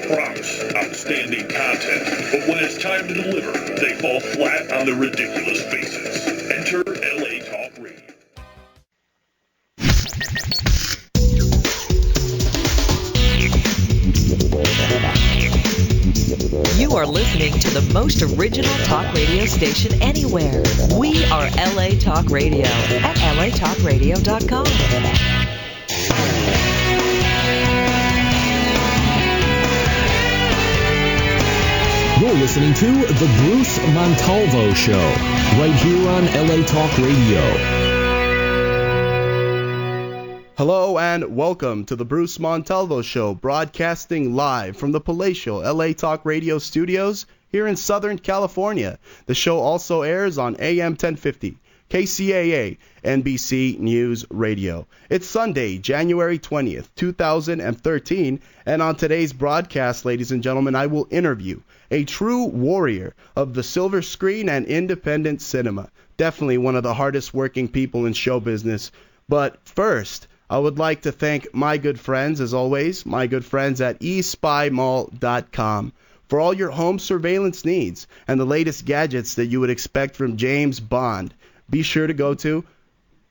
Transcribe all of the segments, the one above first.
promise outstanding content, but when it's time to deliver, they fall flat on their ridiculous faces. Enter LA Talk Radio. You are listening to the most original talk radio station anywhere. We are LA Talk Radio at latalkradio.com. You're listening to The Bruce Montalvo Show, right here on LA Talk Radio. Hello and welcome to The Bruce Montalvo Show, broadcasting live from the palatial LA Talk Radio studios here in Southern California. The show also airs on AM 1050, KCAA, NBC News Radio. It's Sunday, January 20th, 2013, and on today's broadcast, ladies and gentlemen, I will interview a true warrior of the silver screen and independent cinema. Definitely one of the hardest working people in show business. But first, I would like to thank my good friends, as always, my good friends at espymall.com. For all your home surveillance needs and the latest gadgets that you would expect from James Bond, be sure to go to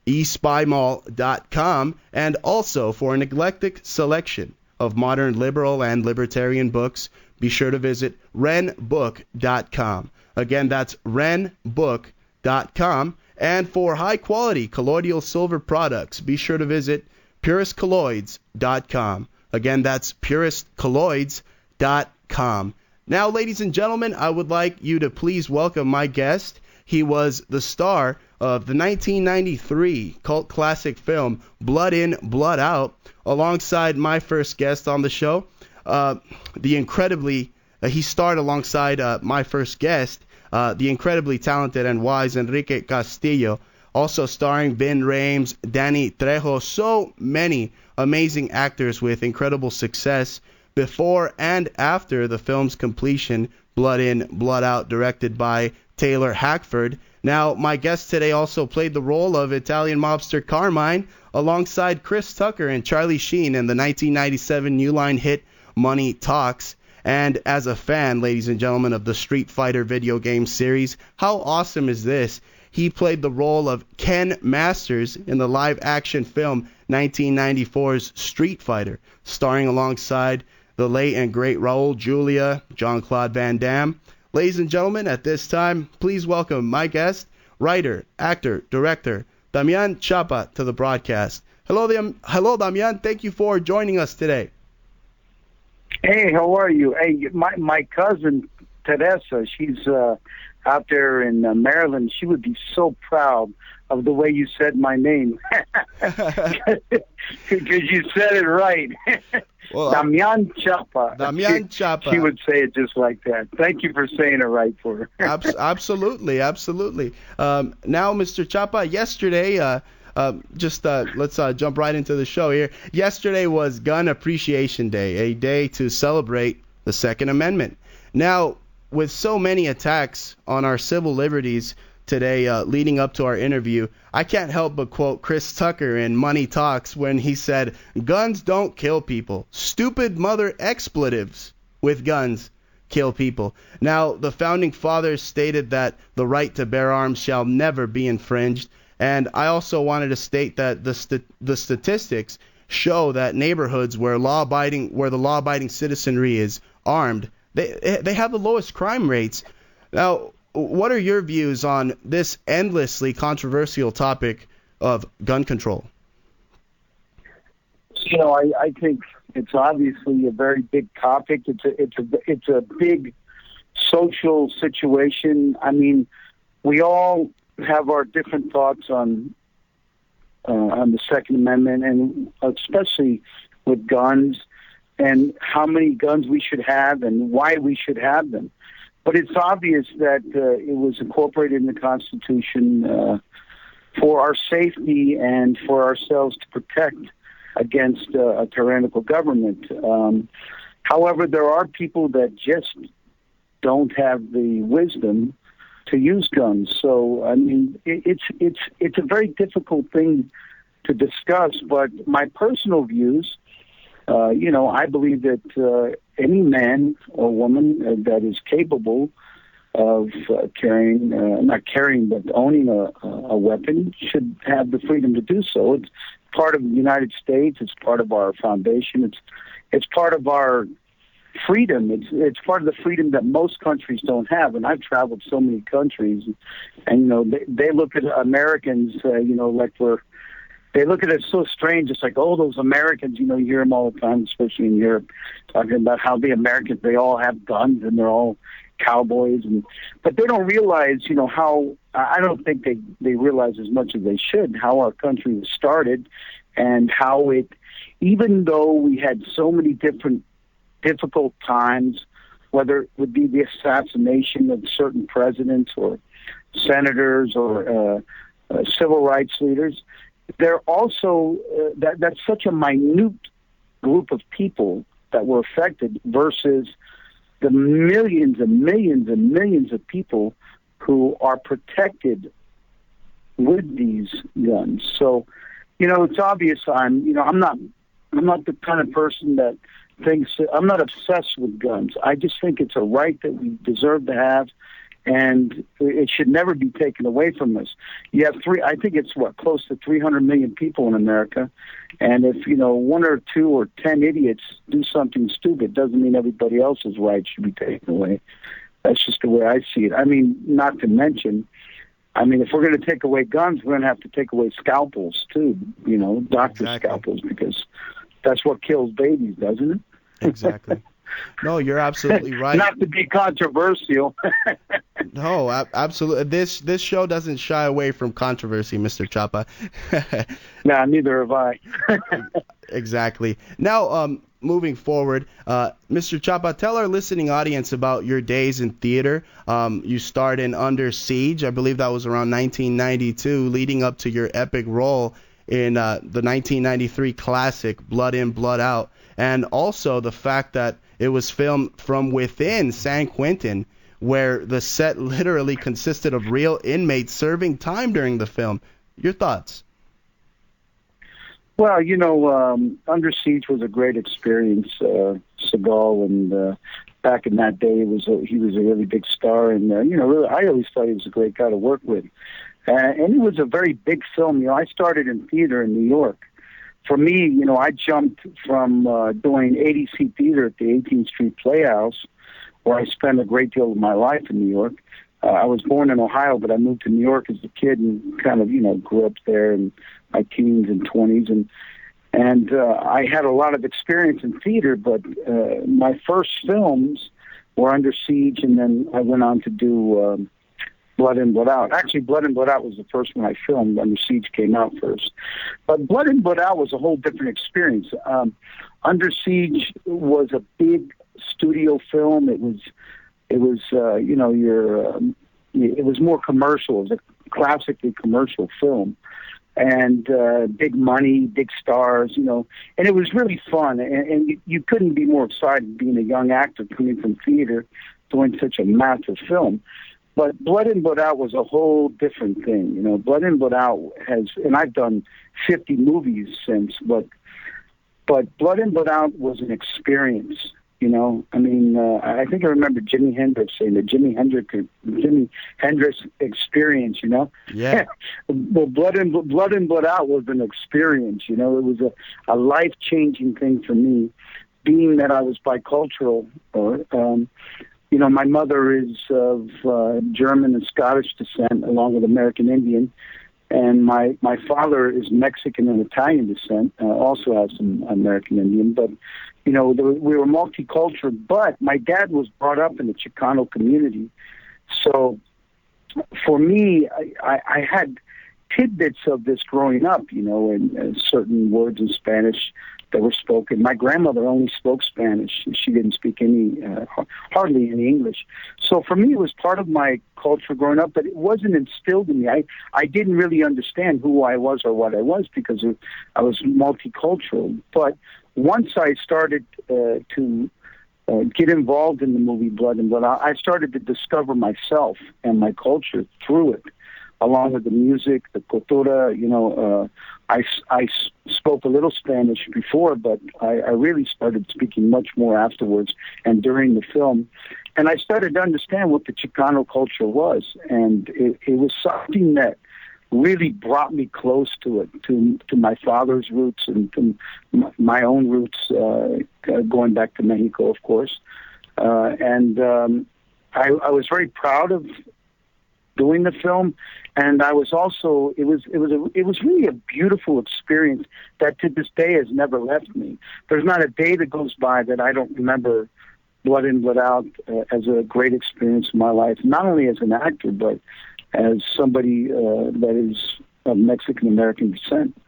espymall.com, and also for an eclectic selection of modern liberal and libertarian books, be sure to visit renbook.com. Again, that's renbook.com. And for high-quality colloidal silver products, be sure to visit puristcolloids.com. Again, that's puristcolloids.com. Now, ladies and gentlemen, I would like you to please welcome my guest. He was the star of the 1993 cult classic film Blood In, Blood Out, alongside my first guest on the show. He starred alongside my first guest, the incredibly talented and wise Enrique Castillo, also starring Vin Rames, Danny Trejo, so many amazing actors with incredible success before and after the film's completion, Blood In, Blood Out, directed by Taylor Hackford. Now, my guest today also played the role of Italian mobster Carmine alongside Chris Tucker and Charlie Sheen in the 1997 New Line hit Money Talks. And as a fan, ladies and gentlemen, of the Street Fighter video game series, how awesome is this? He played the role of Ken Masters in the live-action film 1994's Street Fighter, starring alongside the late and great Raul Julia, Jean-Claude Van Damme. Ladies and gentlemen, at this time, please welcome my guest, writer, actor, director, Damian Chapa, to the broadcast. Hello, Damian. Thank you for joining us today. Hey, how are you? Hey, my cousin Teresa, she's out there in Maryland. She would be so proud of the way you said my name, because you said it right. Well, Damian Chapa. Damian Chapa. She would say it just like that. Thank you for saying it right for her. Absolutely. Now, Mr. Chapa, yesterday, let's jump right into the show here. Yesterday was Gun Appreciation Day, a day to celebrate the Second Amendment. Now, with so many attacks on our civil liberties today leading up to our interview, I can't help but quote Chris Tucker in Money Talks when he said, "Guns don't kill people. Stupid mother expletives with guns kill people." Now, the Founding Fathers stated that the right to bear arms shall never be infringed. And I also wanted to state that the statistics show that neighborhoods where the law-abiding citizenry is armed, they have the lowest crime rates. Now, what are your views on this endlessly controversial topic of gun control? You know, I think it's obviously a very big topic. It's a big social situation. I mean, we all have our different thoughts on the Second Amendment, and especially with guns and how many guns we should have and why we should have them. But it's obvious that it was incorporated in the Constitution for our safety and for ourselves to protect against a tyrannical government. However, there are people that just don't have the wisdom to use guns. So, I mean, it's a very difficult thing to discuss, but my personal views I believe that any man or woman that is capable of not carrying, but owning a weapon should have the freedom to do so. It's part of the United States. It's part of our foundation. It's part of our freedom. It's part of the freedom that most countries don't have. And I've traveled so many countries, and they look at Americans, they look at it so strange. It's like, oh, those Americans, you hear them all the time, especially in Europe, talking about how the Americans, they all have guns and they're all cowboys. But they don't realize, how, I don't think they realize as much as they should, how our country was started and how even though we had so many difficult times, whether it would be the assassination of certain presidents or senators or civil rights leaders, they're also that's such a minute group of people that were affected versus the millions and millions and millions of people who are protected with these guns. So, it's obvious I'm not the kind of person that thinks, I'm not obsessed with guns. I just think it's a right that we deserve to have, and it should never be taken away from us. You have I think it's close to 300 million people in America, and if, one or two or 10 idiots do something stupid, doesn't mean everybody else's rights should be taken away. That's just the way I see it. I mean, not to mention, if we're going to take away guns, we're going to have to take away scalpels too, doctor scalpels, because that's what kills babies, doesn't it? Exactly. No, you're absolutely right. Not to be controversial. No, absolutely. This show doesn't shy away from controversy, Mr. Chapa. Nah, neither have I. Exactly. Now, moving forward, Mr. Chapa, tell our listening audience about your days in theater. You starred in Under Siege. I believe that was around 1992, leading up to your epic role in the 1993 classic Blood In, Blood Out. And also the fact that it was filmed from within San Quentin, where the set literally consisted of real inmates serving time during the film. Your thoughts? Well, Under Siege was a great experience. Seagal, and back in that day, he was a really big star, and really, I always thought he was a great guy to work with. And it was a very big film. I started in theater in New York. For me, I jumped from doing ADC theater at the 18th Street Playhouse, where I spent a great deal of my life in New York. I was born in Ohio, but I moved to New York as a kid and kind of, grew up there in my teens and 20s. And I had a lot of experience in theater, but my first films were Under Siege, and then I went on to do Blood In, Blood Out. Actually, Blood In, Blood Out was the first one I filmed. Under Siege came out first. But Blood In, Blood Out was a whole different experience. Under Siege was a big studio film. It was it was more commercial. It was a classically commercial film. And big money, big stars, and it was really fun. And you couldn't be more excited being a young actor coming from theater doing such a massive film. But Blood In, Blood Out was a whole different thing. Blood In, Blood Out and I've done 50 movies since, but Blood In, Blood Out was an experience. I think I remember Jimi Hendrix saying the Jimi Hendrix experience. Yeah. Well, Blood In, Blood Out was an experience. It was a life-changing thing for me, being that I was bicultural. My mother is of German and Scottish descent, along with American Indian, and my father is Mexican and Italian descent, also has some American Indian. But we were multicultural. But my dad was brought up in the Chicano community, so for me, I had tidbits of this growing up. And certain words in Spanish that were spoken. My grandmother only spoke Spanish. She didn't speak hardly any English. So for me, it was part of my culture growing up, but it wasn't instilled in me. I didn't really understand who I was or what I was because I was multicultural. But once I started to get involved in the movie Blood In, Blood Out, I started to discover myself and my culture through it. along with the music, the cultura. I spoke a little Spanish before, but I really started speaking much more afterwards and during the film. And I started to understand what the Chicano culture was, and it was something that really brought me close to it, to my father's roots and to my own roots, going back to Mexico, of course. I was very proud of doing the film, and I was also it was really a beautiful experience that to this day has never left me. There's not a day that goes by that I don't remember Blood In, Blood Out as a great experience in my life, not only as an actor, but as somebody that is of Mexican-American descent.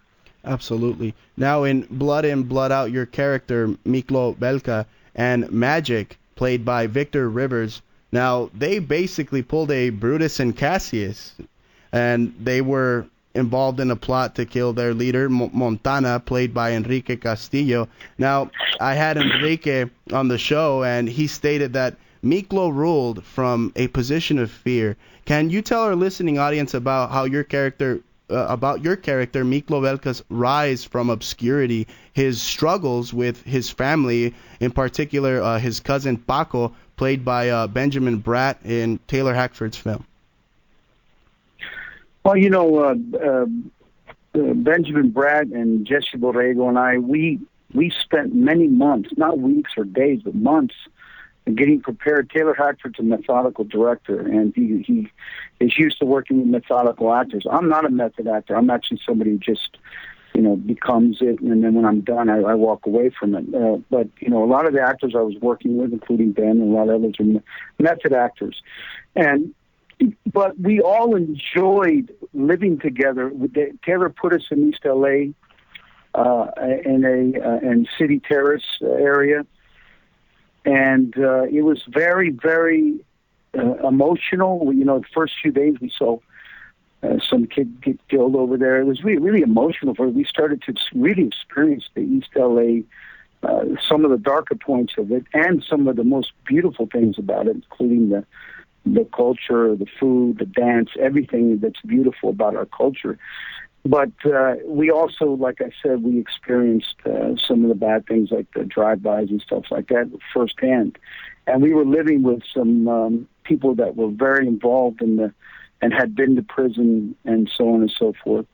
Absolutely. Now, in Blood In, Blood Out, your character, Miklo Belka, and Magic, played by Victor Rivers, now, they basically pulled a Brutus and Cassius, and they were involved in a plot to kill their leader, Montana, played by Enrique Castillo. Now, I had Enrique on the show, and he stated that Miklo ruled from a position of fear. Can you tell our listening audience about how your character, Miklo Belka's rise from obscurity, his struggles with his family, in particular his cousin Paco, played by Benjamin Bratt in Taylor Hackford's film? Well, Benjamin Bratt and Jesse Borrego and I, we spent many months, not weeks or days, but months, getting prepared. Taylor Hackford's a methodical director, and he is used to working with methodical actors. I'm not a method actor. I'm actually somebody who just, becomes it, and then when I'm done, I walk away from it. But a lot of the actors I was working with, including Ben and a lot of others, are method actors. But we all enjoyed living together. Taylor put us in East LA, in City Terrace area. And it was very, very emotional. The first few days we saw some kid get killed over there. It was really, really emotional. We started to really experience the East LA, some of the darker points of it, and some of the most beautiful things about it, including the culture, the food, the dance, everything that's beautiful about our culture. But we also, like I said, we experienced some of the bad things like the drive-bys and stuff like that firsthand. And we were living with some people that were very involved and had been to prison and so on and so forth.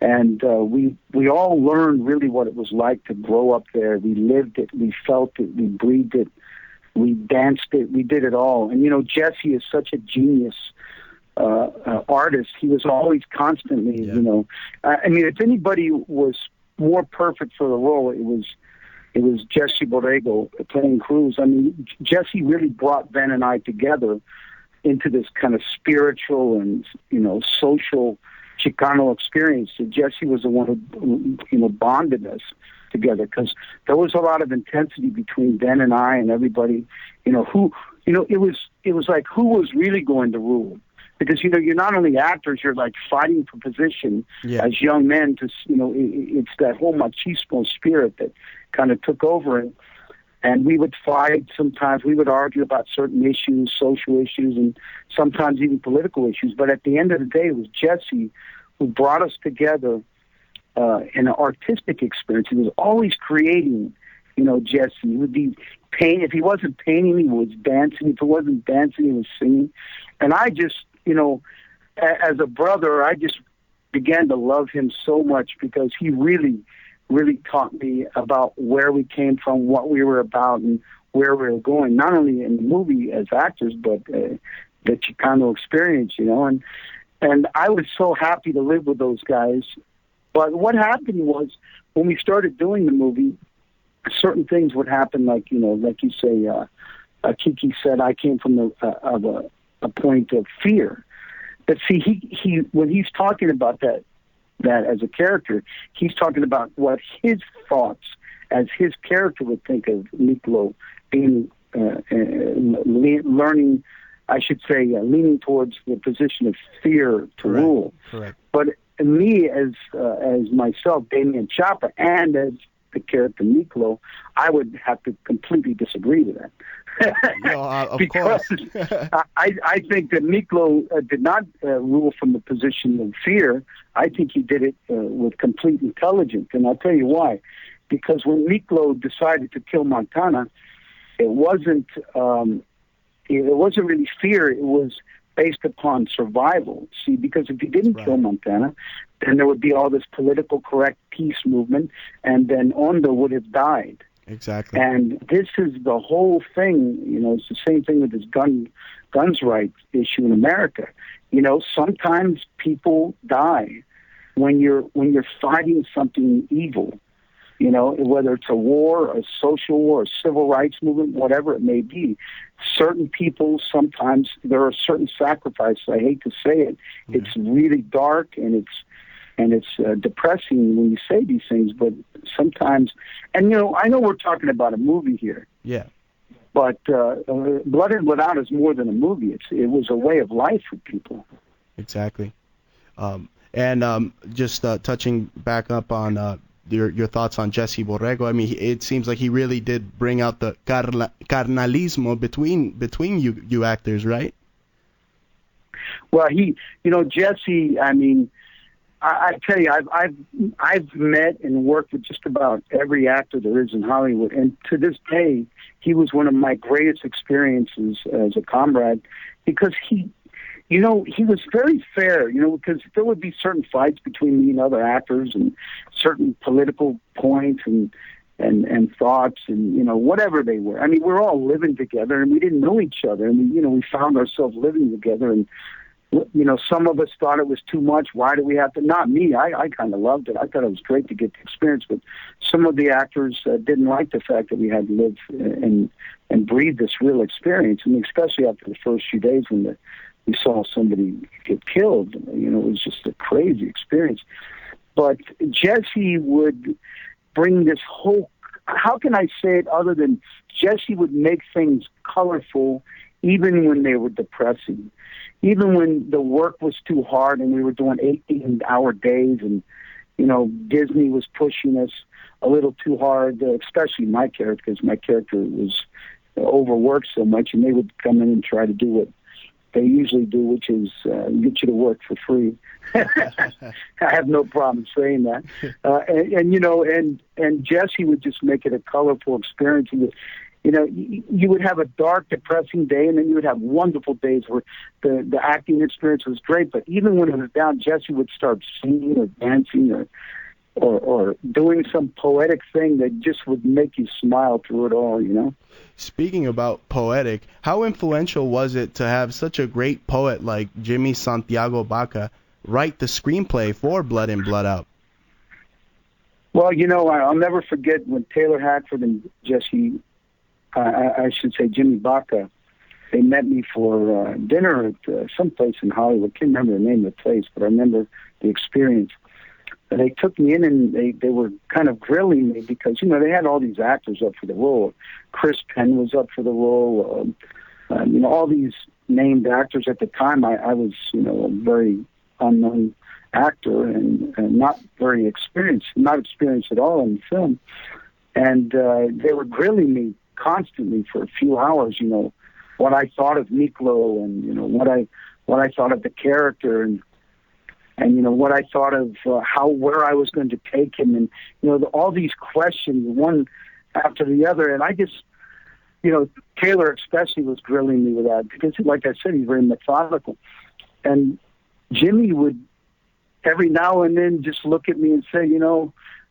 And we all learned really what it was like to grow up there. We lived it, we felt it, we breathed it, we danced it, we did it all. And, Jesse is such a genius artist. He was always constantly, if anybody was more perfect for the role, it was Jesse Borrego playing Cruz. I mean, Jesse really brought Ben and I together into this kind of spiritual and, social Chicano experience. So Jesse was the one who, bonded us together, because there was a lot of intensity between Ben and I and everybody, it was like who was really going to rule. Because, you're not only actors, you're like fighting for position as young men. It's that whole machismo spirit that kind of took over. And we would fight sometimes. We would argue about certain issues, social issues, and sometimes even political issues. But at the end of the day, it was Jesse who brought us together in an artistic experience. He was always creating, Jesse. He would be painting. If he wasn't painting, he was dancing. If he wasn't dancing, he was singing. And I just, as a brother, I just began to love him so much because he really, really taught me about where we came from, what we were about, and where we were going, not only in the movie as actors, but the Chicano experience, And I was so happy to live with those guys. But what happened was, when we started doing the movie, certain things would happen, like you say, Kiki said, I came from a point of fear. But see, he when he's talking about that as a character, he's talking about what his thoughts as his character would think of Miklo being learning, I should say, leaning towards the position of fear to rule. Correct. But me, as myself, Damian Chapa, and as the character Miklo, I would have to completely disagree with that. Of because course. I think that Miklo did not rule from the position of fear. I think he did it with complete intelligence, and I'll tell you why. Because when Miklo decided to kill Montana, it wasn't really fear. It was based upon survival. See, because if he didn't kill Montana, then there would be all this political correct peace movement, and then Ondo would have died. Exactly. And this is the whole thing. It's the same thing with this guns rights issue in America. Sometimes people die when you're fighting something evil. Whether it's a war, a social war, a civil rights movement, whatever it may be. Certain people, sometimes there are certain sacrifices. I hate to say it. Yeah. It's really dark and it's depressing when you say these things, but sometimes, and I know we're talking about a movie here. Yeah. But Blood In, Blood Out is more than a movie. It was a way of life for people. Exactly. Just touching back up on your thoughts on Jesse Borrego. I mean, it seems like he really did bring out the carnalismo between you actors, right? Well, Jesse. I mean, I tell you, I've met and worked with just about every actor there is in Hollywood, and to this day, he was one of my greatest experiences as a comrade, because he was very fair, because there would be certain fights between me and other actors and certain political points and thoughts and, whatever they were. I mean, we're all living together and we didn't know each other, and we found ourselves living together, and, some of us thought it was too much. Why do we have to? Not me. I kind of loved it. I thought it was great to get the experience, but some of the actors didn't like the fact that we had to live and breathe this real experience, and especially after the first few days when we saw somebody get killed. It was just a crazy experience. But Jesse would bring this whole, how can I say it other than Jesse would make things colorful even when they were depressing. Even when the work was too hard and we were doing 18-hour days and, Disney was pushing us a little too hard, especially my character, because my character was overworked so much, and they would come in and try to do what they usually do, which is get you to work for free. I have no problem saying that. And Jesse would just make it a colorful experience. He would, you would have a dark, depressing day, and then you would have wonderful days where the acting experience was great. But even when it was down, Jesse would start singing or dancing or doing some poetic thing that just would make you smile through it all, Speaking about poetic, how influential was it to have such a great poet like Jimmy Santiago Baca write the screenplay for Blood In, Blood Out? Well, I'll never forget when Taylor Hackford and Jesse, I should say Jimmy Baca, they met me for dinner at some place in Hollywood. I can't remember the name of the place, but I remember the experience. They took me in and they were kind of grilling me because, they had all these actors up for the role. Chris Penn was up for the role. All these named actors at the time. I was, a very unknown actor and not very experienced, not experienced at all in film. And they were grilling me constantly for a few hours, what I thought of Miklo and, what I thought of the character and what I thought of where I was going to take him, and all these questions, one after the other. And I just, Taylor especially was grilling me with that because, like I said, he's very methodical. And Jimmy would every now and then just look at me and say,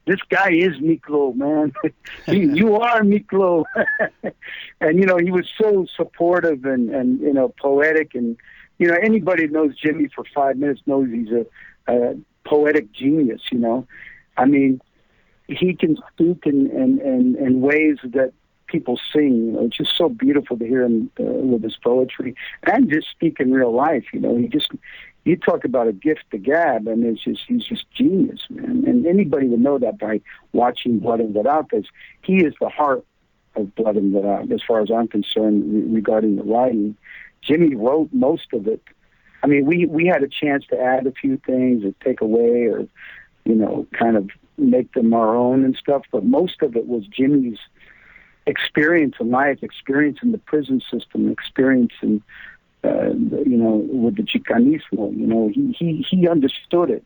this guy is Miklo, man. You are Miklo. And, he was so supportive and poetic, and anybody who knows Jimmy for 5 minutes knows he's a poetic genius, I mean, he can speak in ways that people sing. It's just so beautiful to hear him with his poetry and just speak in real life. You talk about a gift to gab, and he's just genius, man. And anybody would know that by watching Blood In, Blood Out, because he is the heart of Blood In, Blood Out, as far as I'm concerned, regarding the writing. Jimmy wrote most of it. I mean, we had a chance to add a few things or take away or, kind of make them our own and stuff, but most of it was Jimmy's experience in life, experience in the prison system, experience in, with the Chicanismo. He understood it,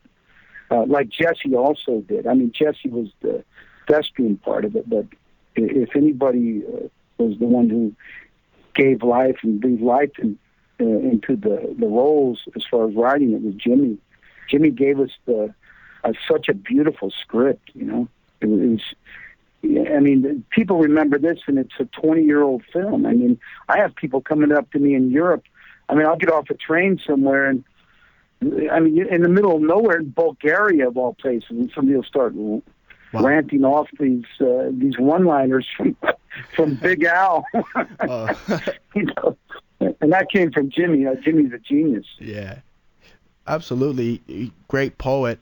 like Jesse also did. I mean, Jesse was the thespian part of it, but if anybody was the one who gave life and breathed life into the roles as far as writing, it was Jimmy. Jimmy gave us such a beautiful script, It was, I mean, people remember this, and it's a 20-year-old film. I mean, I have people coming up to me in Europe. I mean, I'll get off a train somewhere, and I mean, in the middle of nowhere in Bulgaria, of all places, and somebody will start ranting off these one-liners from Big Al. And that came from Jimmy. Jimmy's a genius. Yeah. Absolutely. Great poet.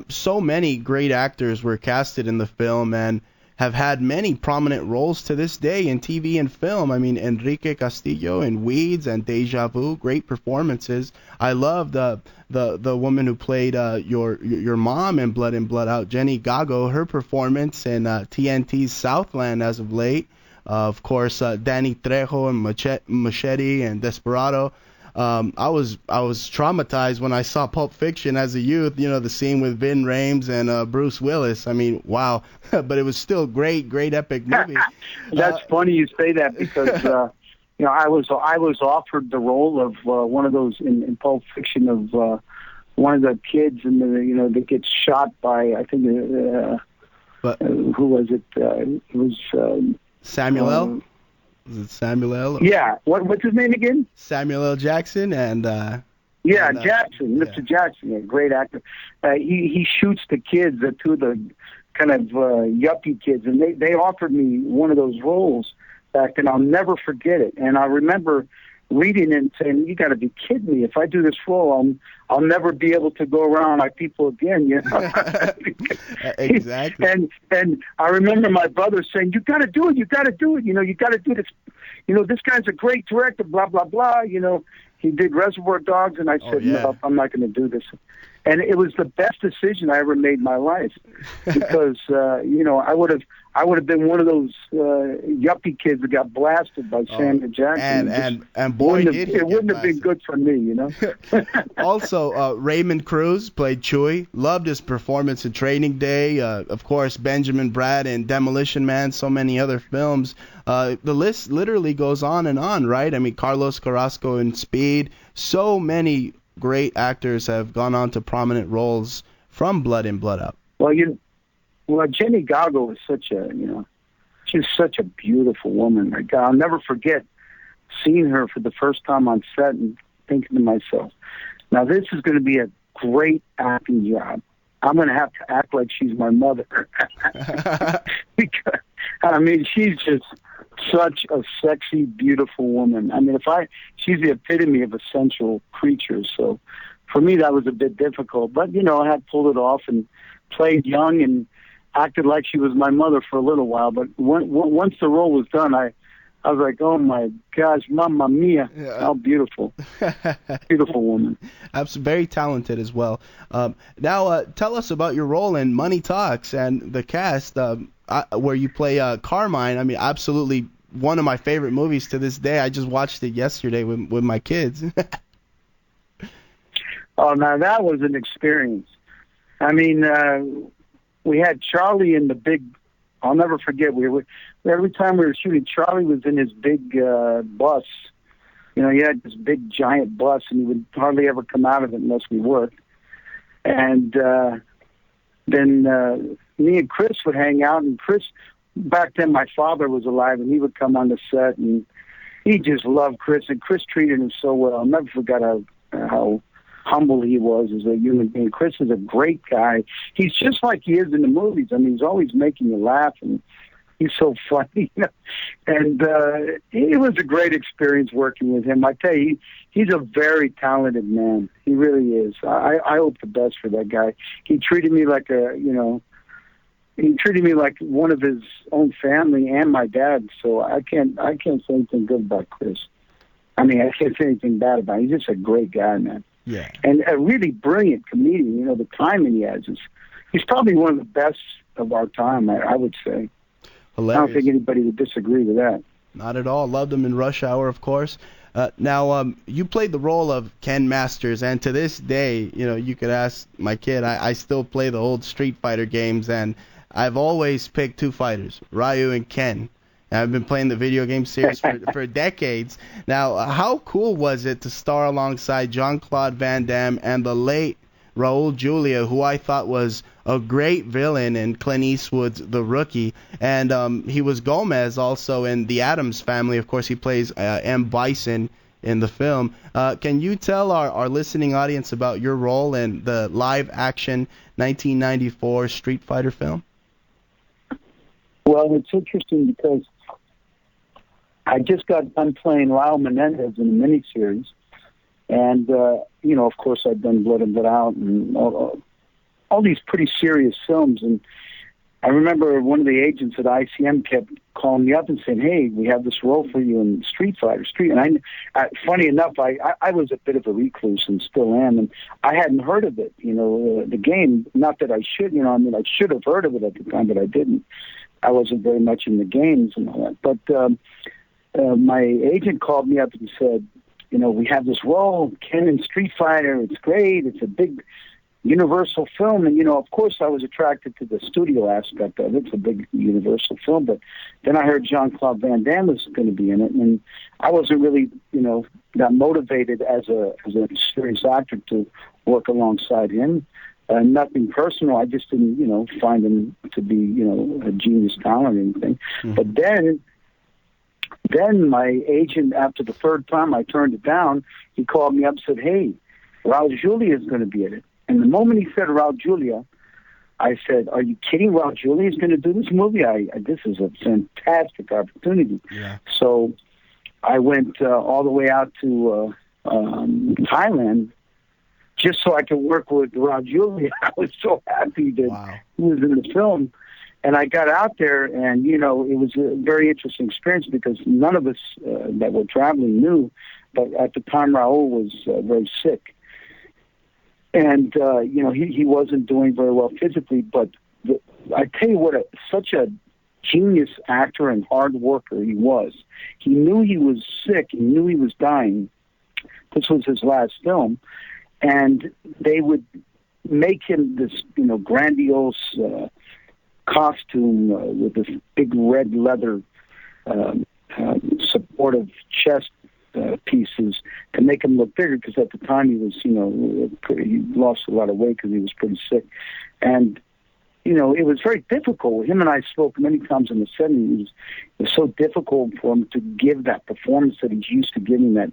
So many great actors were casted in the film and have had many prominent roles to this day in TV and film. I mean, Enrique Castillo in Weeds and Deja Vu, great performances. I love the woman who played your mom in Blood In, Blood Out, Jenny Gago, her performance in TNT's Southland as of late. Of course, Danny Trejo and Machete and Desperado. I was traumatized when I saw Pulp Fiction as a youth, the scene with Vin Rames and Bruce Willis. I mean, wow. But it was still great epic movie. That's funny you say that because, I was offered the role of one of those in Pulp Fiction of one of the kids that gets shot by, I think, who was it? It was Samuel L. Was it Samuel L? Yeah. What's his name again? Samuel L. Jackson and. Jackson, Mr. Jackson, a great actor. He shoots the kids, two of the kind of yuppie kids, and they offered me one of those roles back then. I'll never forget it. And I remember reading it and saying, "You got to be kidding me! If I do this role, I'll never be able to go around like people again." Exactly. And I remember my brother saying, "You got to do it! You got to do it! You got to do this! This guy's a great director." Blah blah blah. He did Reservoir Dogs, and I said, "No, I'm not going to do this." And it was the best decision I ever made in my life because I would have been one of those yuppie kids that got blasted by Samuel Jackson. And boy, it wouldn't have been good for me, Also, Raymond Cruz played Chewy. Loved his performance in Training Day. Of course, Benjamin Bratt in Demolition Man. So many other films. The list literally goes on and on, right? I mean, Carlos Carrasco in Speed. So many great actors have gone on to prominent roles from Blood In, Blood Out. Well, Jenny Gago is she's such a beautiful woman. My God, I'll never forget seeing her for the first time on set and thinking to myself, now this is going to be a great acting job. I'm going to have to act like she's my mother. Because, I mean, she's just such a sexy, beautiful woman. I mean, she's the epitome of a sensual creature. So for me, that was a bit difficult. But, I had pulled it off and played young and acted like she was my mother for a little while. But once the role was done, I was like, oh, my gosh, mamma mia, how beautiful. Beautiful woman. Absolutely, very talented as well. Now, tell us about your role in Money Talks and the cast where you play Carmine. I mean, absolutely one of my favorite movies to this day. I just watched it yesterday with my kids. Oh, now that was an experience. I mean, we had Charlie in the big, I'll never forget, every time we were shooting, Charlie was in his big bus. He had this big giant bus, and he would hardly ever come out of it unless we worked. And then me and Chris would hang out, and Chris, back then my father was alive, and he would come on the set, and he just loved Chris, and Chris treated him so well. I'll never forget how humble he was as a human being. Chris is a great guy. He's just like he is in the movies. I mean, he's always making you laugh, and he's so funny. And it was a great experience working with him. I tell you, he's a very talented man. He really is. I hope the best for that guy. He treated me like he treated me like one of his own family and my dad. So I can't say anything good about Chris. I mean, I can't say anything bad about him. He's just a great guy, man. Yeah. And a really brilliant comedian. The timing he has is He's probably one of the best of our time, I would say. Hilarious. I don't think anybody would disagree with that. Not at all. Loved him in Rush Hour, of course. Now, you played the role of Ken Masters, and to this day, you could ask my kid, I still play the old Street Fighter games, and I've always picked two fighters, Ryu and Ken. And I've been playing the video game series for decades. Now, how cool was it to star alongside Jean-Claude Van Damme and the late Raul Julia, who I thought was a great villain in Clint Eastwood's The Rookie, and he was Gomez also in The Addams Family. Of course, he plays M. Bison in the film. Can you tell our listening audience about your role in the live-action 1994 Street Fighter film? Well, it's interesting because I just got done playing Lyle Menendez in the miniseries, and of course, I've done Blood and Blood Out and all these pretty serious films. And I remember one of the agents at ICM kept calling me up and saying, "Hey, we have this role for you in Street Fighter." And funny enough, I was a bit of a recluse and still am, and I hadn't heard of it. The game. Not that I should. I should have heard of it at the time, but I didn't. I wasn't very much in the games and all that. But my agent called me up and said, we have this role, Ken in Street Fighter. It's great. It's a big Universal film. And, of course, I was attracted to the studio aspect of it. It's a big Universal film. But then I heard Jean-Claude Van Damme was going to be in it. And I wasn't really, that motivated as a serious actor to work alongside him. Nothing personal. I just didn't, find him to be, a genius talent or anything. Mm-hmm. But then my agent, after the third time I turned it down, he called me up and said, "Hey, Raul Julia is going to be in it." And the moment he said Raul Julia, I said, "Are you kidding? Raul Julia is going to do this movie? This is a fantastic opportunity." Yeah. So I went all the way out to Thailand just so I could work with Raul Julia. I was so happy that he was in the film. And I got out there, and, it was a very interesting experience because none of us that were traveling knew, but at the time Raul was very sick. And, he wasn't doing very well physically, but I tell you what, such a genius actor and hard worker he was. He knew he was sick, he knew he was dying. This was his last film. And they would make him this, grandiose costume with this big red leather supportive chest pieces to make him look bigger because at the time he was, he lost a lot of weight because he was pretty sick. And, it was very difficult. Him and I spoke many times in the set, and it was so difficult for him to give that performance that he's used to giving, that,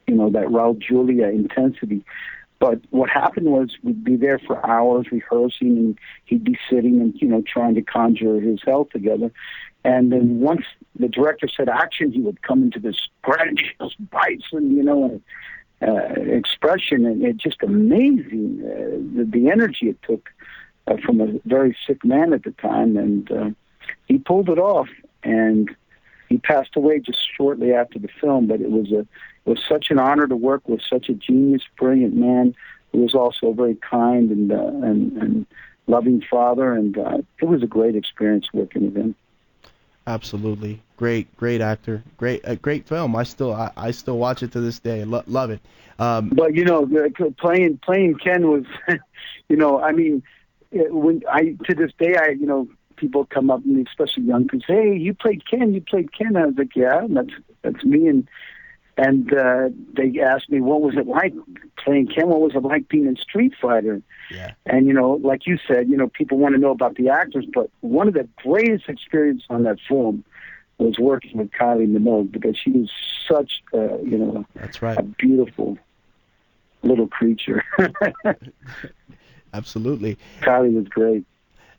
that Raul Julia intensity. But what happened was we'd be there for hours rehearsing, and he'd be sitting and, trying to conjure his health together. And then once the director said action, he would come into this grandiose bison, expression. And it's just amazing, the energy it took from a very sick man at the time. And he pulled it off. And he passed away just shortly after the film, but it was such an honor to work with such a genius, brilliant man who was also a very kind and loving father, and it was a great experience working with him. Absolutely, great actor, great film. I still watch it to this day. Love it. But playing Ken was, when to this day people come up to me, especially young kids, "Hey, you played Ken. I was like, "Yeah, that's me." And they asked me, what was it like playing Ken? What was it like being in Street Fighter? Yeah. And, like you said, people want to know about the actors, but one of the greatest experiences on that film was working with Kylie Minogue because she was such, That's right. a beautiful little creature. Absolutely. Kylie was great.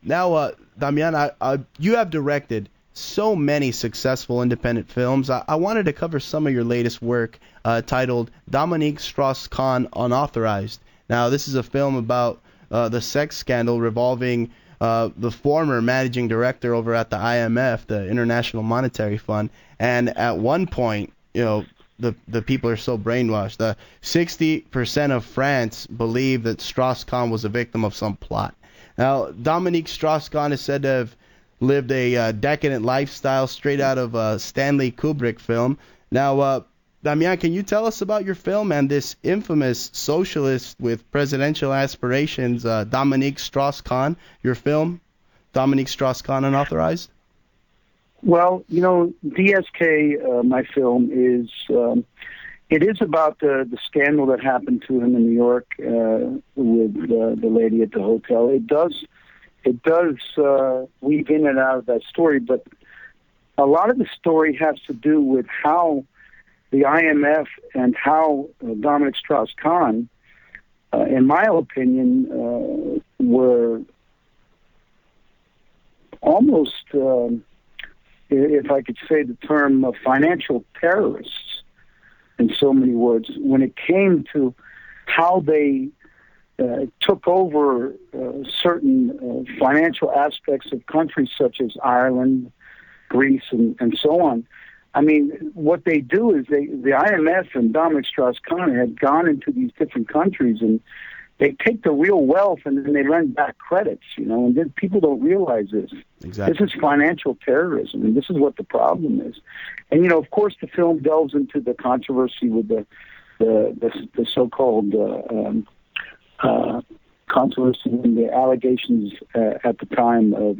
Now, Damian, you have directed so many successful independent films. I wanted to cover some of your latest work titled Dominique Strauss-Kahn Unauthorized. Now, this is a film about the sex scandal revolving the former managing director over at the IMF, the International Monetary Fund. And at one point, the people are so brainwashed. 60% of France believe that Strauss-Kahn was a victim of some plot. Now, Dominique Strauss-Kahn is said to have lived a decadent lifestyle straight out of a Stanley Kubrick film. Now, Damian, can you tell us about your film and this infamous socialist with presidential aspirations, Dominique Strauss-Kahn, your film, Dominique Strauss-Kahn Unauthorized? Well, DSK, my film, is it is about the scandal that happened to him in New York with the lady at the hotel. It does weave in and out of that story, but a lot of the story has to do with how the IMF and how Dominique Strauss-Kahn, in my opinion, were almost, if I could say the term, financial terrorists, in so many words, when it came to how they took over certain financial aspects of countries such as Ireland, Greece, and so on. I mean, what they do is the IMF and Dominique Strauss-Kahn had gone into these different countries and they take the real wealth and then they lend back credits, and then people don't realize this. Exactly. This is financial terrorism, and this is what the problem is. And, of course, the film delves into the controversy with the so-called controversy and the allegations at the time of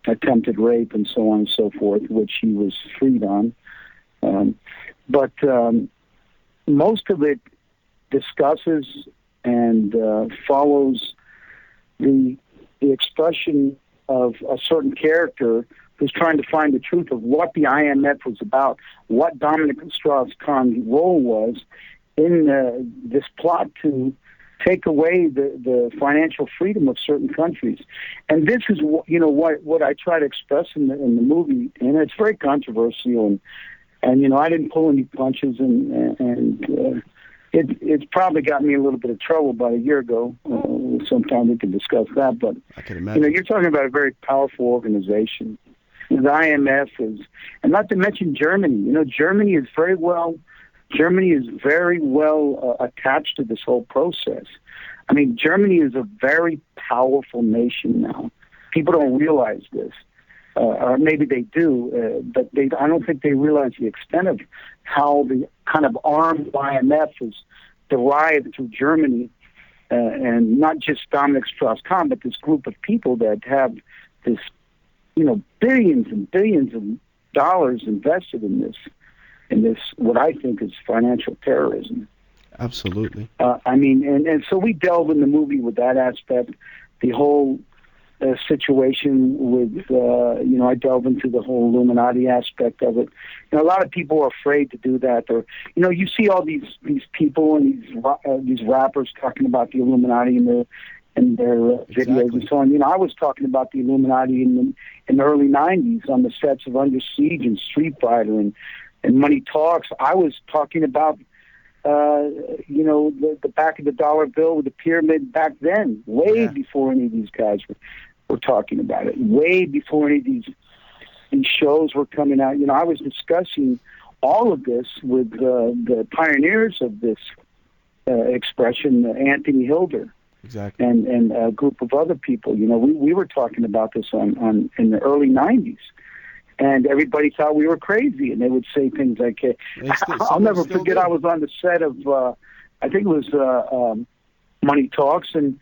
attempted rape and so on and so forth, which he was freed on. But most of it discusses and follows the expression of a certain character who's trying to find the truth of what the IMF was about, what Dominique Strauss-Kahn's role was in this plot to take away the financial freedom of certain countries. And this is what I try to express in the movie, and it's very controversial, and I didn't pull any punches, and it's probably got me a little bit of trouble about a year ago. Sometime we can discuss that, but I can imagine. You're talking about a very powerful organization. The IMF is, and not to mention Germany. Germany is very well attached to this whole process. I mean, Germany is a very powerful nation now. People don't realize this, or maybe they do, but I don't think they realize the extent of how the kind of armed IMF is derived through Germany, and not just Dominique Strauss-Kahn, but this group of people that have this, billions and billions of dollars invested in this, what I think is financial terrorism. Absolutely. And so we delve in the movie with that aspect, the whole situation with, I delve into the whole Illuminati aspect of it. A lot of people are afraid to do that. Or, you see all these people and these rappers talking about the Illuminati in their videos and so on. I was talking about the Illuminati in the early 90s on the sets of Under Siege and Street Fighter and Money Talks. I was talking about, the back of the dollar bill with the pyramid back then, way before any of these guys were talking about it, way before any of these shows were coming out. I was discussing all of this with the pioneers of this expression, Anthony Hilder. Exactly. And a group of other people. We were talking about this in the early 90s. And everybody thought we were crazy, and they would say things like, I'll never forget, I was on the set of, I think it was Money Talks, and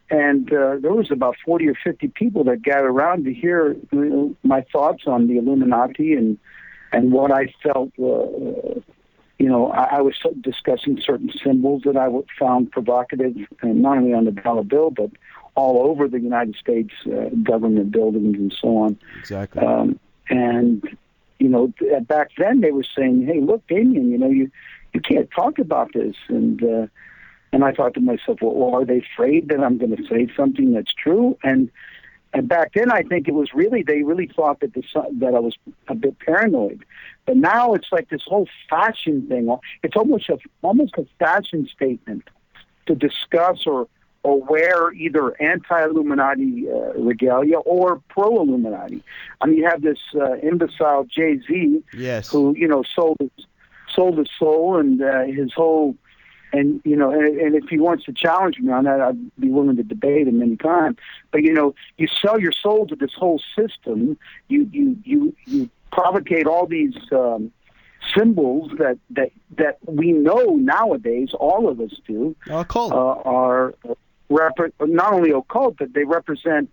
there was about 40 or 50 people that gathered around to hear my thoughts on the Illuminati and what I felt, I was discussing certain symbols that I found provocative, and not only on the dollar bill, but all over the United States government buildings and so on. Exactly. And, back then they were saying, hey, look, Damian, you can't talk about this. And I thought to myself, well, are they afraid that I'm going to say something that's true? And back then I think it was they really thought that I was a bit paranoid. But now it's like this whole fashion thing. It's almost a fashion statement to discuss or wear either anti-Illuminati regalia or pro-Illuminati. You have this imbecile Jay-Z, yes, who sold his soul and his whole And if he wants to challenge me on that, I'd be willing to debate him any time. But you sell your soul to this whole system. You provocate all these symbols that we know nowadays, all of us do, occult. Are not only occult, but they represent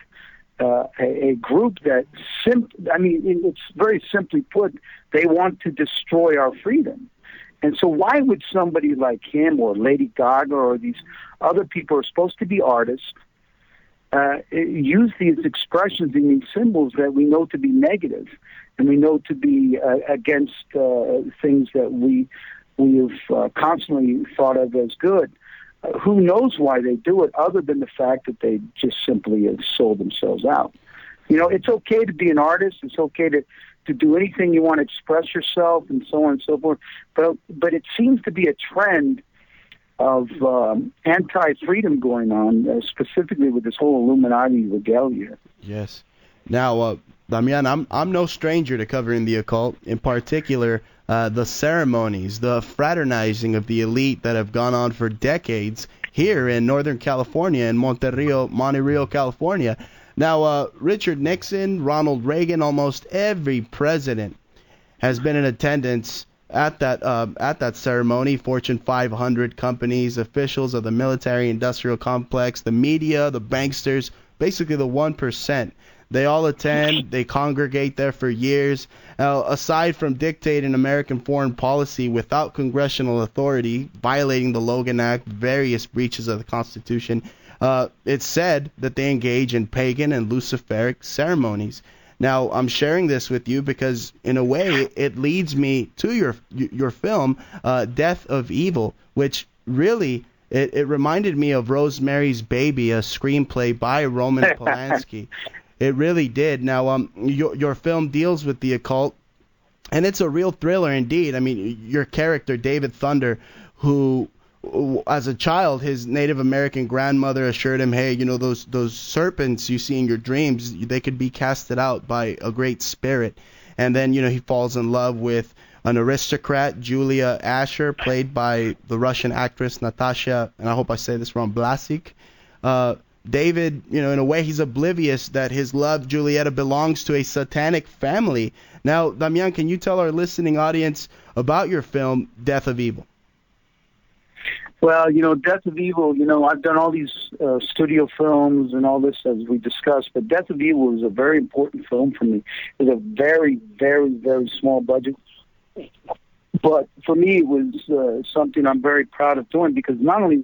a group that it's very simply put, they want to destroy our freedom. And so why would somebody like him or Lady Gaga or these other people who are supposed to be artists use these expressions and these symbols that we know to be negative and we know to be against things that we have constantly thought of as good? Who knows why they do it, other than the fact that they just simply have sold themselves out. It's okay to be an artist. It's okay to do anything you want to express yourself and so on and so forth. But it seems to be a trend of anti-freedom going on, specifically with this whole Illuminati regalia. Yes. Now, Damian, I'm no stranger to covering the occult, in particular the ceremonies, the fraternizing of the elite that have gone on for decades here in Northern California, in Monterey, California. Now, Richard Nixon, Ronald Reagan, almost every president has been in attendance at that ceremony. Fortune 500 companies, officials of the military-industrial complex, the media, the banksters, basically the 1%. They all attend. They congregate there for years. Now, aside from dictating American foreign policy without congressional authority, violating the Logan Act, various breaches of the Constitution, it's said that they engage in pagan and Luciferic ceremonies. Now, I'm sharing this with you because, in a way, it leads me to your film, Death of Evil, which really it reminded me of Rosemary's Baby, a screenplay by Roman Polanski. It really did. Now, your film deals with the occult, and it's a real thriller indeed. I mean, your character, David Thunder, who, as a child, his Native American grandmother assured him, hey, those serpents you see in your dreams, they could be casted out by a great spirit. And then, he falls in love with an aristocrat, Julia Asher, played by the Russian actress Natasha, and I hope I say this wrong, Blasik. David, in a way, he's oblivious that his love, Julieta, belongs to a satanic family. Now, Damian, can you tell our listening audience about your film, Death of Evil? Well, Death of Evil, I've done all these studio films and all this, as we discussed, but Death of Evil is a very important film for me. It's a very, very, very small budget. But for me, it was something I'm very proud of doing, because not only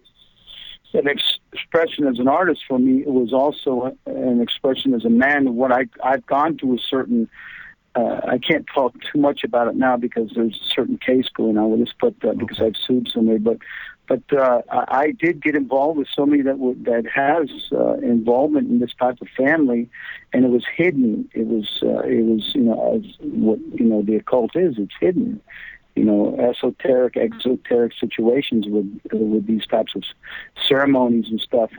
an expression as an artist for me, it was also an expression as a man. What I've gone through a certain, I can't talk too much about it now because there's a certain case going on with this, but because I've sued somebody. But I did get involved with somebody that has involvement in this type of family, and it was hidden. It was as what the occult is. It's hidden. Esoteric, exoteric situations with these types of ceremonies and stuff.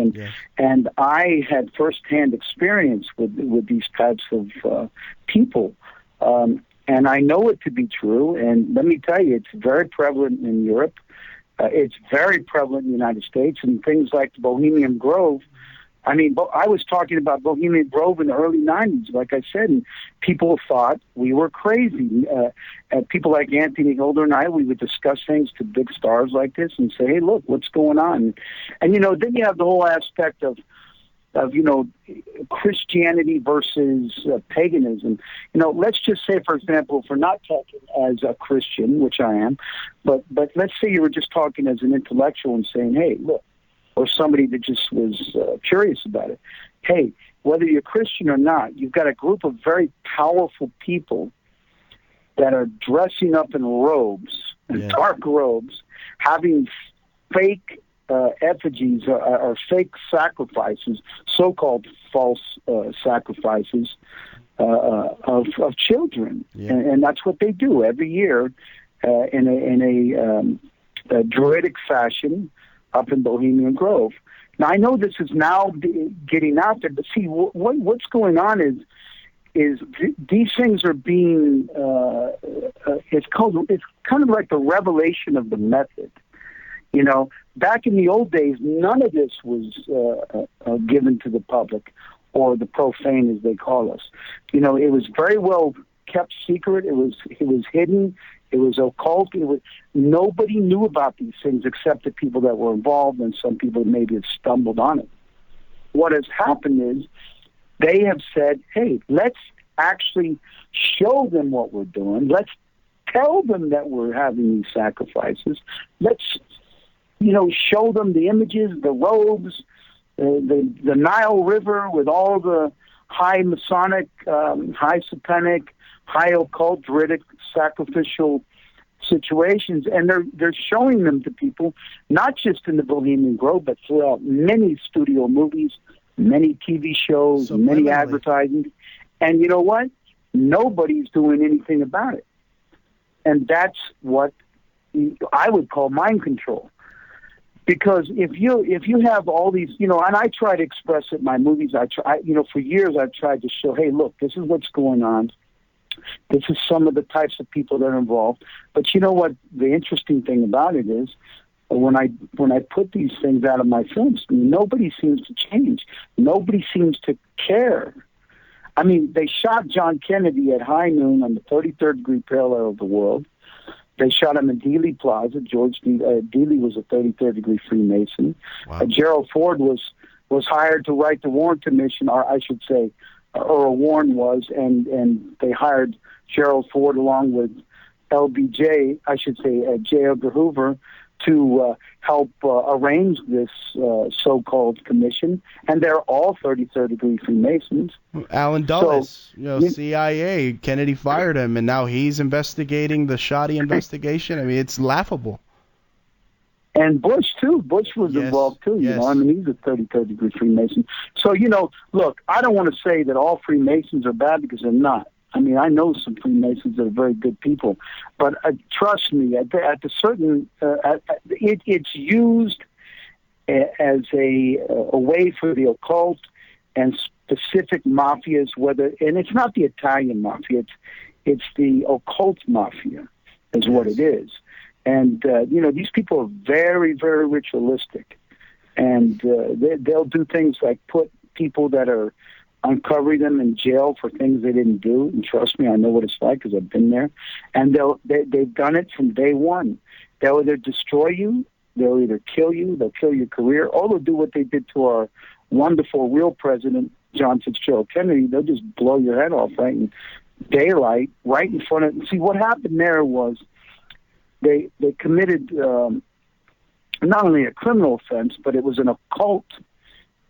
And I had firsthand experience with these types of people. And I know it to be true. And let me tell you, it's very prevalent in Europe. It's very prevalent in the United States, and things like the Bohemian Grove. I mean, I was talking about Bohemian Grove in the early 90s, like I said, and people thought we were crazy. People like Anthony Hilder and I, we would discuss things to big stars like this and say, hey, look, what's going on? And, then you have the whole aspect of Christianity versus paganism. Let's just say, for example, if we're not talking as a Christian, which I am, but let's say you were just talking as an intellectual and saying, hey, look, or somebody that just was curious about it. Hey, whether you're Christian or not, you've got a group of very powerful people that are dressing up in robes, dark robes, having fake effigies or fake sacrifices, so-called false sacrifices of children. And that's what they do every year in a druidic fashion up in Bohemian Grove. Now, I know this is now getting out there, but see, what's going on is these things are being, it's kind of like the revelation of the method. back in the old days, none of this was given to the public, or the profane, as they call us. You know, it was very well kept secret. It was hidden. It was occult. Nobody knew about these things except the people that were involved, and some people maybe have stumbled on it. What has happened is they have said, hey, let's actually show them what we're doing. Let's tell them that we're having these sacrifices. Let's, show them the images, the robes, the Nile River with all the high Masonic, high Satanic, high occult, Druidic, sacrificial situations, and they're showing them to people, not just in the Bohemian Grove, but throughout many studio movies, many TV shows, many advertising. And you know what? Nobody's doing anything about it. And that's what I would call mind control. Because if you have all these, and I try to express it in my movies, for years I've tried to show, hey, look, this is what's going on. This is some of the types of people that are involved. But you know what? The interesting thing about it is, when I put these things out of my films, nobody seems to change. Nobody seems to care. I mean, they shot John Kennedy at high noon on the 33rd degree parallel of the world. They shot him in Dealey Plaza. George Dealey was a 33rd degree Freemason. Wow. Gerald Ford was hired to write the Warren Commission, or I should say, Earl Warren was, and they hired Gerald Ford along with LBJ, I should say, J. Edgar Hoover, to help arrange this so-called commission, and they're all 33rd degree Freemasons. Alan Dulles, CIA, Kennedy fired him, and now he's investigating the shoddy investigation. I mean, it's laughable. And Bush, too. Bush was involved, too. Yes. I mean, he's a 33rd degree Freemason. So, look, I don't want to say that all Freemasons are bad, because they're not. I mean, I know some Freemasons that are very good people, but trust me, at a certain, it's used as a way for the occult and specific mafias. And it's not the Italian mafia; it's the occult mafia, is what it is. And these people are very, very ritualistic, and they'll do things like put people that are uncovering them in jail for things they didn't do. And trust me, I know what it's like, because I've been there. And they've done it from day one. They'll either destroy you, they'll either kill you, they'll kill your career, or they'll do what they did to our wonderful real president, John Fitzgerald Kennedy. They'll just blow your head off right in daylight, right in front of. See, what happened there was they committed not only a criminal offense, but it was an occult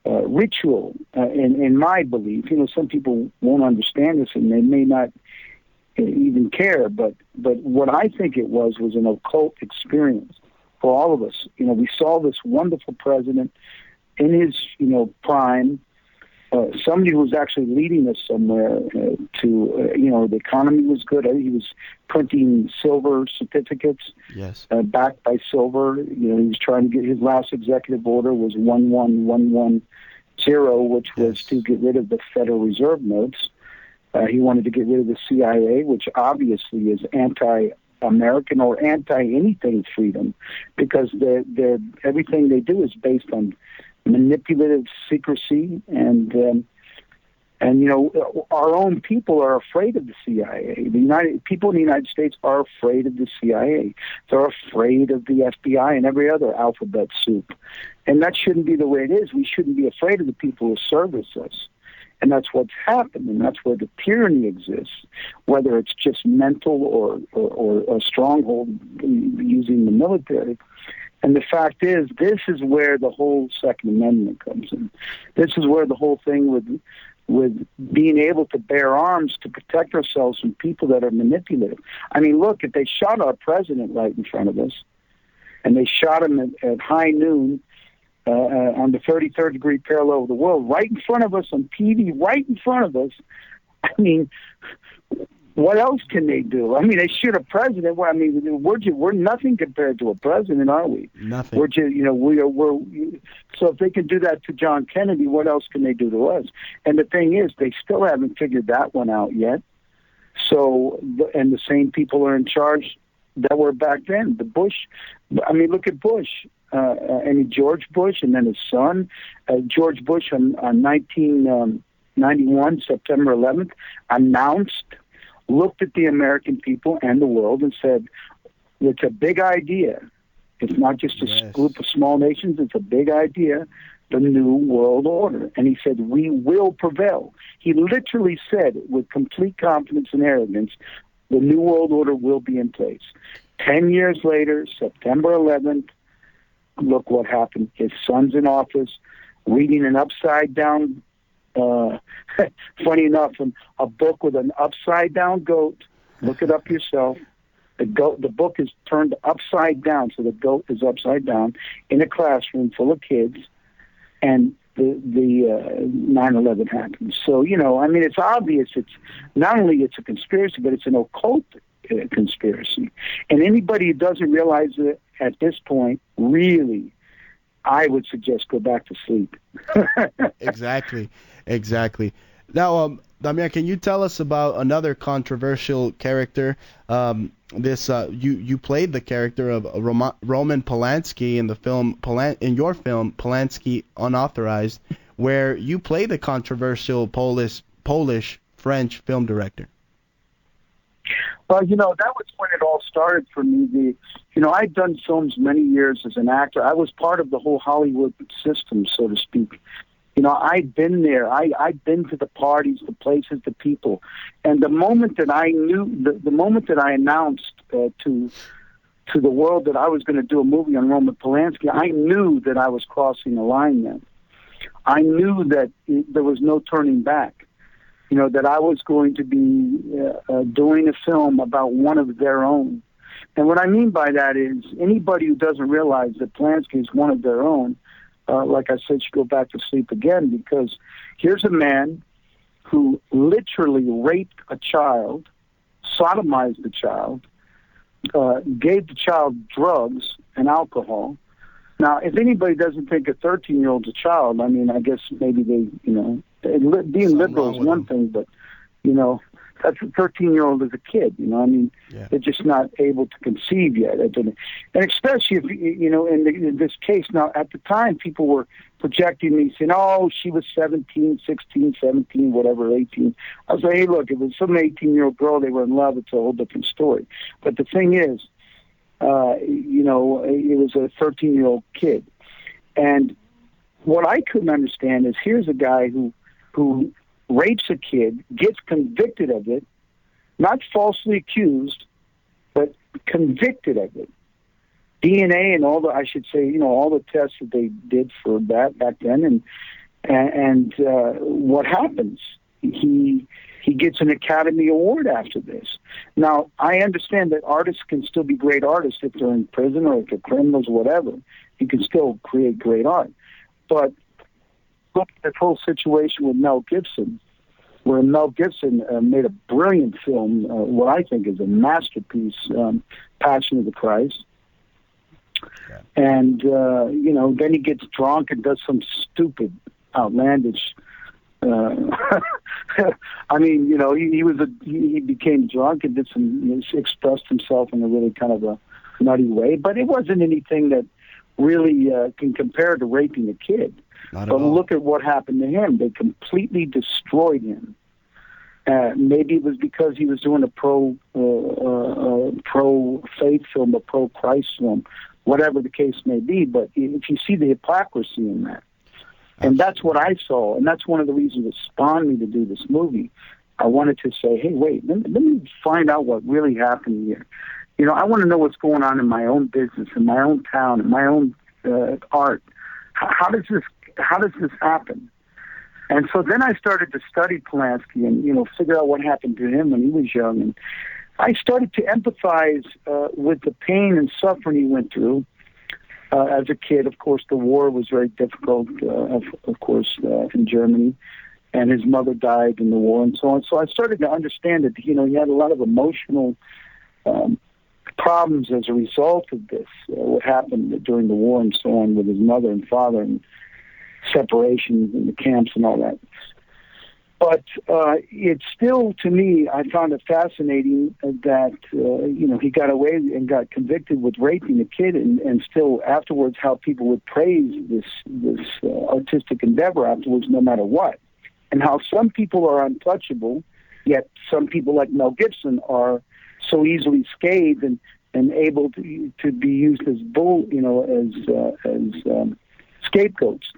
ritual, in my belief. Some people won't understand this, and they may not even care, but what I think it was an occult experience for all of us. We saw this wonderful president in his, prime, somebody who was actually leading us somewhere the economy was good. He was printing silver certificates, backed by silver. He was trying to get, his last executive order was 11110, which was to get rid of the Federal Reserve notes. He wanted to get rid of the CIA, which obviously is anti-American or anti-anything freedom, because everything they do is based on manipulative secrecy, and our own people are afraid of the CIA. People in the United States are afraid of the CIA. They're afraid of the FBI and every other alphabet soup, and that shouldn't be the way it is. We shouldn't be afraid of the people who service us, and that's what's happened, and that's where the tyranny exists, whether it's just mental or a stronghold using the military. And the fact is, this is where the whole Second Amendment comes in. This is where the whole thing with being able to bear arms to protect ourselves from people that are manipulative. I mean, look, if they shot our president right in front of us, and they shot him at high noon on the 33rd degree parallel of the world, right in front of us on TV, right in front of us, I mean, what else can they do? I mean, they shoot a president. Well, I mean, we're nothing compared to a president, are we? Nothing. We're just, we're. So if they can do that to John Kennedy, what else can they do to us? And the thing is, they still haven't figured that one out yet. So, and the same people are in charge that were back then. The Bush. I mean, look at Bush. George Bush, and then his son, George Bush on 1991, September 11th, looked at the American people and the world and said, it's a big idea. It's not just a group of small nations. It's a big idea, the New World Order. And he said, we will prevail. He literally said, with complete confidence and arrogance, the New World Order will be in place. 10 years later, September 11th, look what happened. His son's in office, reading an upside-down, funny enough, a book with an upside-down goat. Look it up yourself. The book is turned upside down, so the goat is upside down in a classroom full of kids, and the 9/11 happened. So, I mean, it's obvious. It's not only it's a conspiracy, but it's an occult conspiracy. And anybody who doesn't realize it at this point, really, I would suggest go back to sleep. Exactly. Now, Damian, can you tell us about another controversial character? You played the character of Roman Polanski in the film in your film Polanski Unauthorized, where you play the controversial Polish French film director. Well, that was when it all started for me. I'd done films many years as an actor. I was part of the whole Hollywood system, so to speak. I'd been there. I'd been to the parties, the places, the people. And the moment that I knew, the moment that I announced to the world that I was going to do a movie on Roman Polanski, I knew that I was crossing a line then. I knew that there was no turning back. That I was going to be doing a film about one of their own. And what I mean by that is anybody who doesn't realize that Polanski is one of their own, like I said, should go back to sleep again, because here's a man who literally raped a child, sodomized the child, gave the child drugs and alcohol. Now, if anybody doesn't think a 13-year-old's a child, I mean, I guess maybe they, being liberal is one thing, but, that's a 13-year-old is a kid, they're just not able to conceive yet. And especially if, in this case, now, at the time, people were projecting me, saying, oh, she was 17, 16, 17, whatever, 18. I was like, hey, look, if it was some 18-year-old girl, they were in love, it's a whole different story. But the thing is, it was a 13-year-old kid. And what I couldn't understand is here's a guy who rapes a kid, gets convicted of it, not falsely accused, but convicted of it. DNA and all all the tests that they did for that back then, and what happens? He gets an Academy Award after this. Now, I understand that artists can still be great artists if they're in prison or if they're criminals or whatever. You can still create great art. But look at this whole situation with Mel Gibson, where Mel Gibson made a brilliant film, what I think is a masterpiece, Passion of the Christ. Yeah. And, then he gets drunk and does some stupid, outlandish I mean, he became drunk and expressed himself in a really kind of a nutty way, but it wasn't anything that really can compare to raping a kid. But look at what happened to him. They completely destroyed him. Maybe it was because he was doing a pro-faith film, a pro-Christ film, whatever the case may be. But if you see the hypocrisy in that, and that's what I saw, and that's one of the reasons that spawned me to do this movie. I wanted to say, hey, wait, let me find out what really happened here. I want to know what's going on in my own business, in my own town, in my own art. How does this happen? And so then I started to study Polanski and, figure out what happened to him when he was young. And I started to empathize with the pain and suffering he went through. As a kid, of course, the war was very difficult, of course, in Germany. And his mother died in the war and so on. So I started to understand that, he had a lot of emotional problems as a result of this, what happened during the war and so on with his mother and father and separations and the camps and all that. But it's still, to me, I found it fascinating that, he got away and got convicted with raping a kid, and still afterwards how people would praise this artistic endeavor afterwards no matter what. And how some people are untouchable, yet some people like Mel Gibson are so easily scathed and able to be used as scapegoats.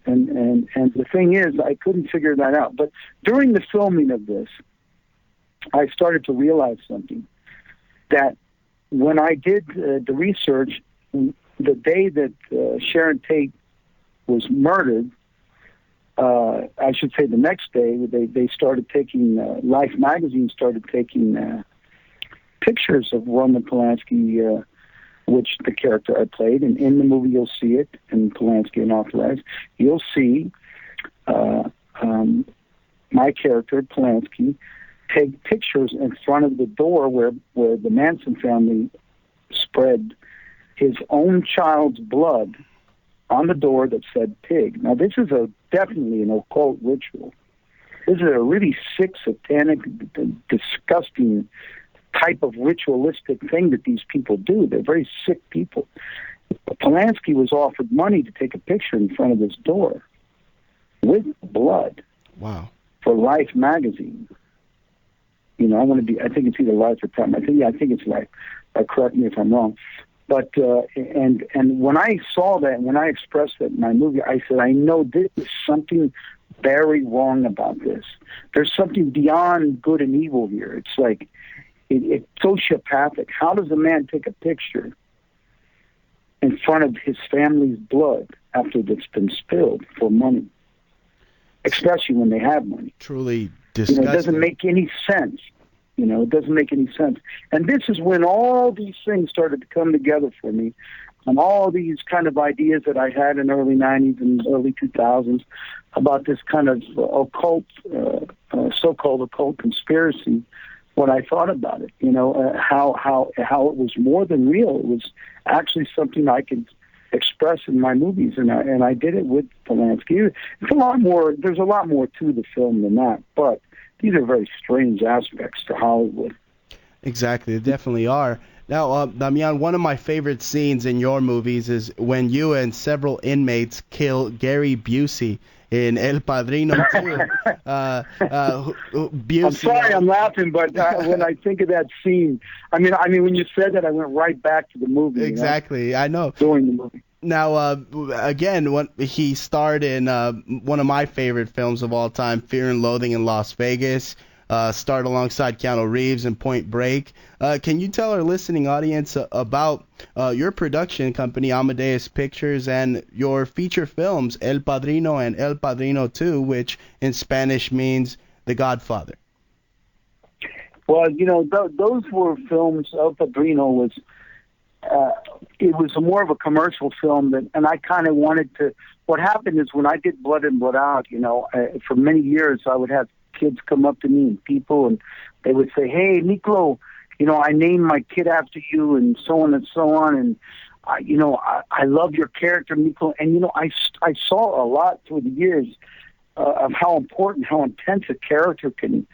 And the thing is, I couldn't figure that out. But during the filming of this, I started to realize something. That when I did the research, the day that Sharon Tate was murdered, I should say the next day, they started taking, Life magazine started taking pictures of Roman Polanski, which the character I played, and in the movie you'll see it, in Polanski Unauthorized, you'll see my character, Polanski, take pictures in front of the door where the Manson family spread his own child's blood on the door that said pig. Now, this is definitely an occult ritual. This is a really sick, satanic, disgusting type of ritualistic thing that these people do. They're very sick people. Polanski was offered money to take a picture in front of his door with blood. Wow. For Life magazine. I think it's either Life or Time. I think it's Life. Correct me if I'm wrong. But and when I saw that, when I expressed that in my movie, I said, I know this is something very wrong about this. There's something beyond good and evil here. It's like it's sociopathic. How does a man take a picture in front of his family's blood after it's been spilled for money, especially when they have money? Truly disgusting. It doesn't make any sense. It doesn't make any sense. And this is when all these things started to come together for me, and all these kind of ideas that I had in the early 90s and early 2000s about this kind of occult, so-called occult conspiracy. When I thought about it, how it was more than real. It was actually something I could express in my movies, and I did it with Polanski. It's a lot more. There's a lot more to the film than that, but these are very strange aspects to Hollywood. Exactly, they definitely are. Now, Damian, one of my favorite scenes in your movies is when you and several inmates kill Gary Busey in El Padrino 2. Busey, I'm sorry I'm laughing, but when I think of that scene, I mean, when you said that, I went right back to the movie. Exactly, I know. During the movie. Now, again, when he starred in one of my favorite films of all time, Fear and Loathing in Las Vegas, starred alongside Keanu Reeves in Point Break. Can you tell our listening audience about your production company, Amadeus Pictures, and your feature films, El Padrino and El Padrino 2, which in Spanish means The Godfather? Well, those were films. El Padrino was... it was more of a commercial film, and I kind of wanted to... What happened is when I did Blood In, Blood Out, for many years I would have kids come up to me and people, and they would say, hey, Miklo, I named my kid after you, and so on and so on, and I love your character, Miklo. And I saw a lot through the years of how important, how intense a character can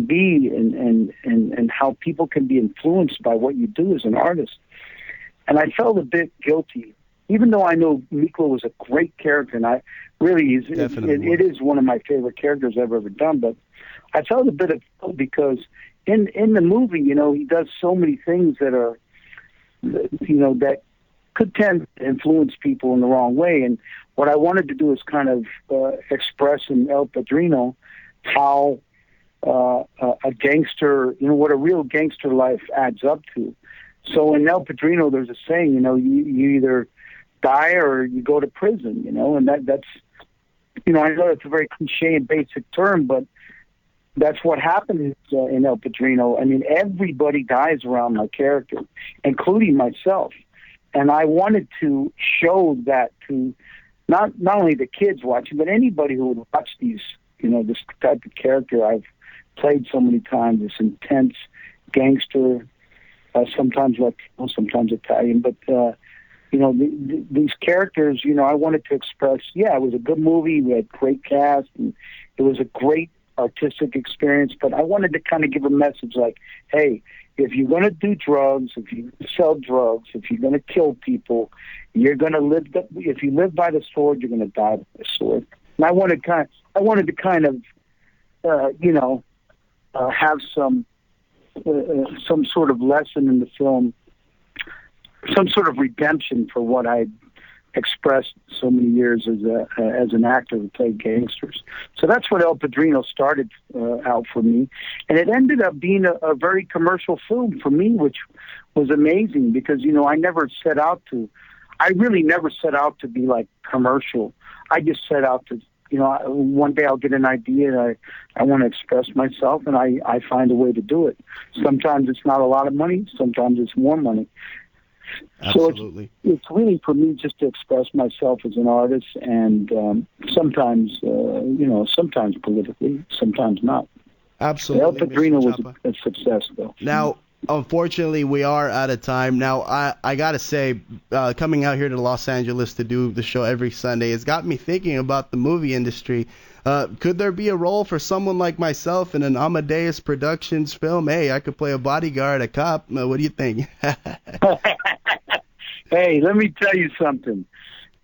be, and how people can be influenced by what you do as an artist. And I felt a bit guilty, even though I know Miklo was a great character, and I really it is one of my favorite characters I've ever done. But I felt a bit of guilt because in the movie, he does so many things that are, that could tend to influence people in the wrong way. And what I wanted to do is kind of express in El Padrino how a gangster, what a real gangster life adds up to. So in El Padrino, there's a saying, you either die or you go to prison, and that's, I know it's a very cliche and basic term, but that's what happens in El Padrino. I mean, everybody dies around my character, including myself. And I wanted to show that to not only the kids watching, but anybody who would watch these, this type of character I've played so many times, this intense gangster, sometimes Latino, sometimes Italian, but these characters, I wanted to express, it was a good movie. We had great cast, and it was a great artistic experience, but I wanted to kind of give a message like, hey, if you're going to do drugs, if you sell drugs, if you're going to kill people, you're going to live. If you live by the sword, you're going to die by the sword. And I wanted to kind of, have some sort of lesson in the film, some sort of redemption for what I expressed so many years as an actor who played gangsters. So that's what El Padrino started out for me, and it ended up being a very commercial film for me, which was amazing because I really never set out to be like commercial. I just set out to, one day I'll get an idea and I want to express myself, and I find a way to do it. Sometimes it's not a lot of money, sometimes it's more money. Absolutely. So it's really for me just to express myself as an artist, and sometimes, sometimes politically, sometimes not. Absolutely. El Padrino was a success, though. Now, unfortunately, we are out of time. Now, I got to say, coming out here to Los Angeles to do the show every Sunday, it's got me thinking about the movie industry. Could there be a role for someone like myself in an Amadeus Productions film? Hey, I could play a bodyguard, a cop. What do you think? Hey, let me tell you something.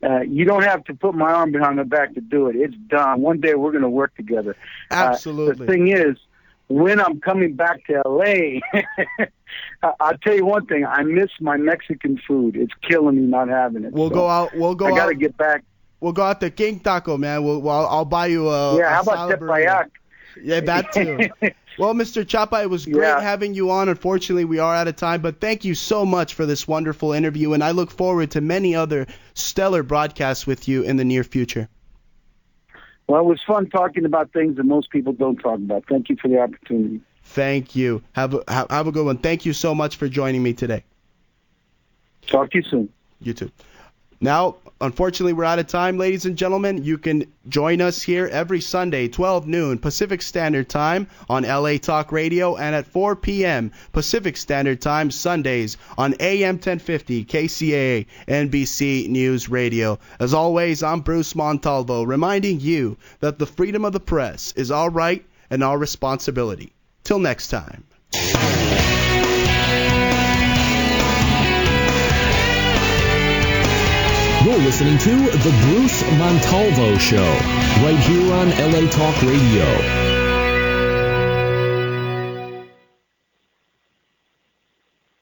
You don't have to put my arm behind my back to do it. It's done. One day we're going to work together. Absolutely. The thing is, when I'm coming back to L.A., I'll tell you one thing. I miss my Mexican food. It's killing me not having it. I got to get back. We'll go out to King Taco, man. I'll buy you a how about tepayac? Yeah, that too. Well, Mr. Chapa, it was great having you on. Unfortunately, we are out of time, but thank you so much for this wonderful interview, and I look forward to many other stellar broadcasts with you in the near future. Well, it was fun talking about things that most people don't talk about. Thank you for the opportunity. Thank you. Have a good one. Thank you so much for joining me today. Talk to you soon. You too. Now, unfortunately, we're out of time, ladies and gentlemen. You can join us here every Sunday, 12 noon Pacific Standard Time on LA Talk Radio, and at 4 p.m. Pacific Standard Time Sundays on AM 1050 KCAA NBC News Radio. As always, I'm Bruce Montalvo, reminding you that the freedom of the press is our right and our responsibility. Till next time. You're listening to The Bruce Montalvo Show, right here on LA Talk Radio.